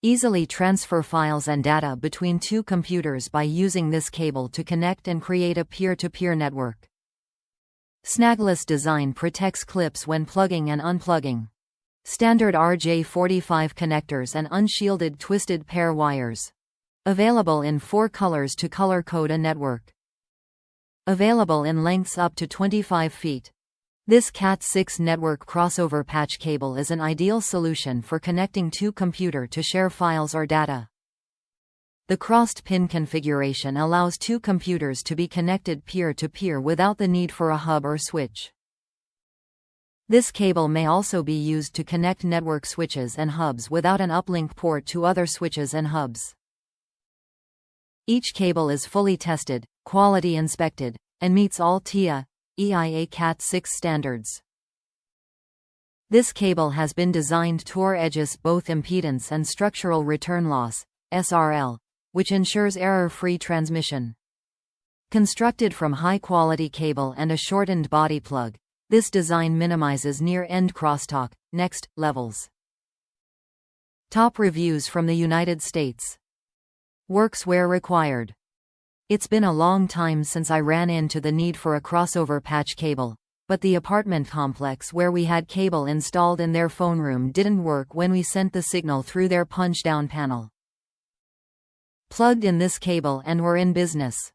Easily transfer files and data between two computers by using this cable to connect and create a peer-to-peer network. Snagless design protects clips when plugging and unplugging. Standard RJ45 connectors and unshielded twisted pair wires. Available in 4 colors to color code a network. Available in lengths up to 25 feet. This Cat6 network crossover patch cable is an ideal solution for connecting two computers to share files or data. The crossed pin configuration allows two computers to be connected peer-to-peer without the need for a hub or switch. This cable may also be used to connect network switches and hubs without an uplink port to other switches and hubs. Each cable is fully tested, quality inspected, and meets all TIA, EIA Cat6 standards. This cable has been designed to adjust both impedance and structural return loss, SRL, which ensures error-free transmission. Constructed from high-quality cable and a shortened body plug, this design minimizes near-end crosstalk, next, levels. Top reviews from the United States. Works where required. It's been a long time since I ran into the need for a crossover patch cable, but the apartment complex where we had cable installed in their phone room didn't work when we sent the signal through their punch-down panel. Plugged in this cable and we're in business.